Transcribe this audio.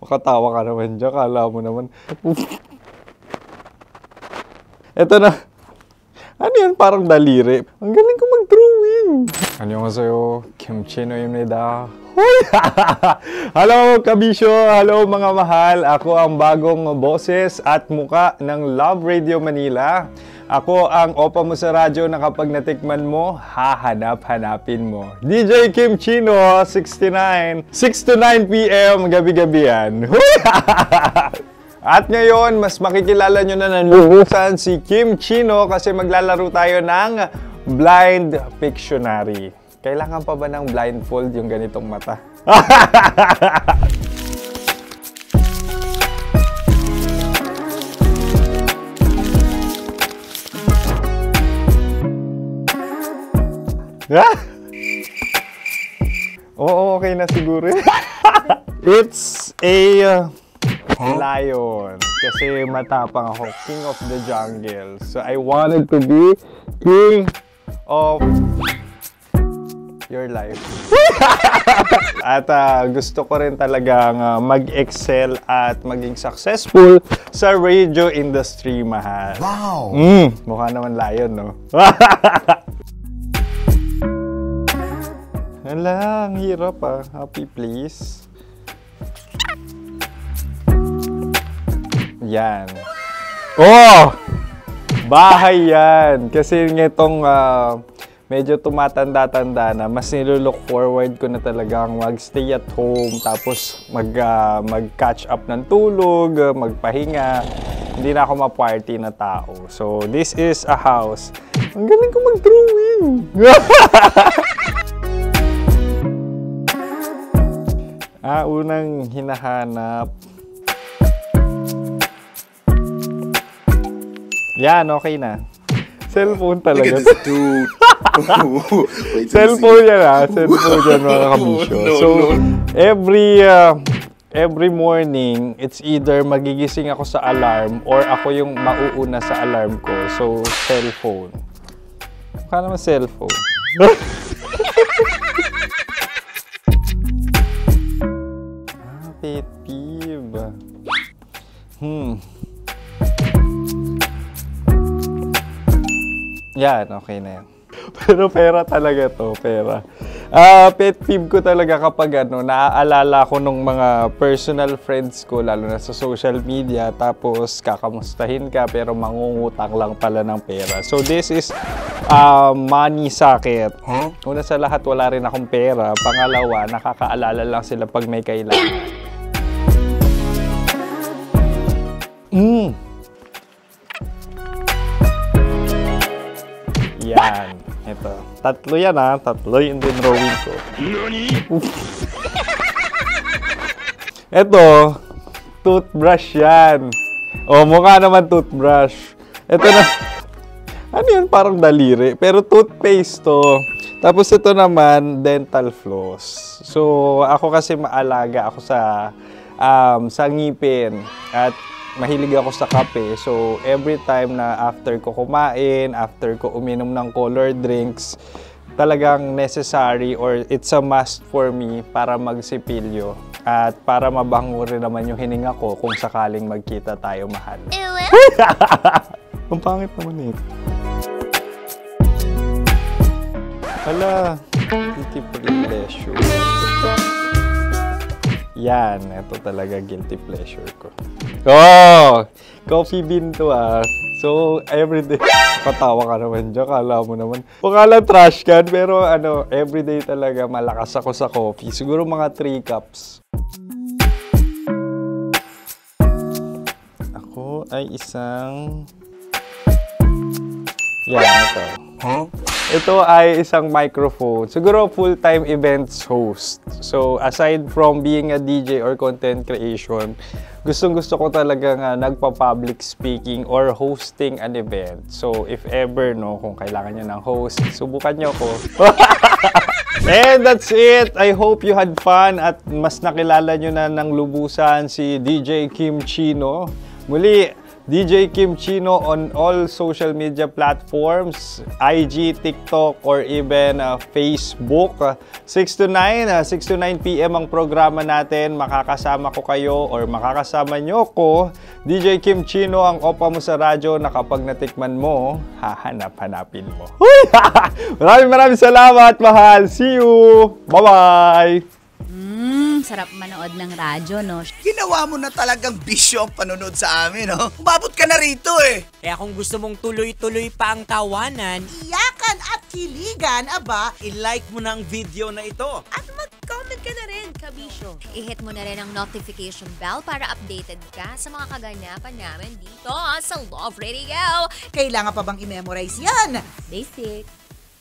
Makatawa ka naman dyan. Kala mo naman. Eto na. Ano yan? Parang daliri. Ang galing ko mag-drawing. 안녕하세요. 김치노입니다. Hello kabisyo! Hello mga mahal! Ako ang bagong boses at muka ng Love Radio Manila. Ako ang opa mo sa radyo na kapag natikman mo, hahanap-hanapin mo. DJ Kim Chino, 69. 6 to 9 p.m. gabi-gabi yan. At ngayon, mas makikilala nyo na ng lubusan si Kim Chino kasi maglalaro tayo ng Blind Pictionary. Kailangan pa ba ng blindfold yung ganitong mata? Oo, okay na siguro. It's a lion. Kasi matapang ako. King of the jungle. So I wanted to be king of your life. At gusto ko rin talagang mag-excel at maging successful sa radio industry, mahal. Wow! Mukha naman lion, no? Hala, ang hirap Happy, please. Yan. Oh! Bahay yan. Kasi itong medyo tumatanda-tanda na, mas nilook forward ko na talagang mag-stay at home, tapos mag-catch up ng tulog, magpahinga. Hindi na ako ma-party na tao. So, this is a house. Ang galing ko mag-drawing! Unang hinahanap. Yan, okay na. Cellphone talaga. Look at this dude. Cellphone yan Cellphone yan mga kabisyo. So, every morning, it's either magigising ako sa alarm or ako yung mauuna sa alarm ko. So, cellphone. Mukha naman cellphone. Pet peeve. Yan, okay na yan. Pero pera talaga to, pera. Pet peeve ko talaga kapag naaalala ko nung mga personal friends ko, lalo na sa social media, tapos kakamustahin ka pero mangungutang lang pala ng pera. So this is money sakit. Una sa lahat, wala rin akong pera. Pangalawa, nakakaalala lang sila pag may kailangan. Yan. Ito. Tatlo yan Tatlo yung dinrawing ko. Ito. Toothbrush yan. O, mukha naman toothbrush. Ito na. Ano yan? Parang daliri. Pero toothpaste to. Tapos ito naman, dental floss. So, ako kasi maalaga ako sa ngipin. At mahilig ako sa kape. So, every time na after ko kumain, after ko uminom ng colored drinks, talagang necessary or it's a must for me para magsipilyo. At para mabango rin naman yung hininga ko kung sakaling magkita tayo, mahal. Ang pangit naman ito. Hala, guilty pleasure. Yan, ito talaga guilty pleasure ko. Oh! Coffee bean to So, everyday. Katawa ka naman dyan. Kala mo naman. Pakala trash can, pero everyday talaga malakas ako sa coffee. Siguro mga 3 cups. Ako ay isang... Yan, ito. Ito ay isang microphone. Siguro full-time events host. So, aside from being a DJ or content creation, gustong-gusto ko talaga nagpa-public speaking or hosting an event. So, if ever, kung kailangan nyo ng host, subukan nyo ko. And that's it! I hope you had fun at mas nakilala nyo na ng lubusan si DJ Kim Chino. Muli, DJ Kim Chino on all social media platforms, IG, TikTok, or even Facebook. 6 to 9 p.m. ang programa natin. Makakasama ko kayo or makakasama nyo ko. DJ Kim Chino, ang opa mo sa radyo na kapag natikman mo, hahanap-hanapin mo. Maraming salamat, mahal. See you! Bye-bye! Sarap manood ng radyo, no? Ginawa mo na talagang bisyo ang panonood sa amin, no? Umabot ka na rito eh. Kaya kung gusto mong tuloy-tuloy pa ang tawanan, Iyakan at kiligan, aba, i-like mo na ang video na ito. At mag-comment ka na rin, kabisyo. I-hit mo na rin ang notification bell para updated ka sa mga kaganapan namin dito sa Love Radio. kailangan pa bang i-memorize yan? Basic.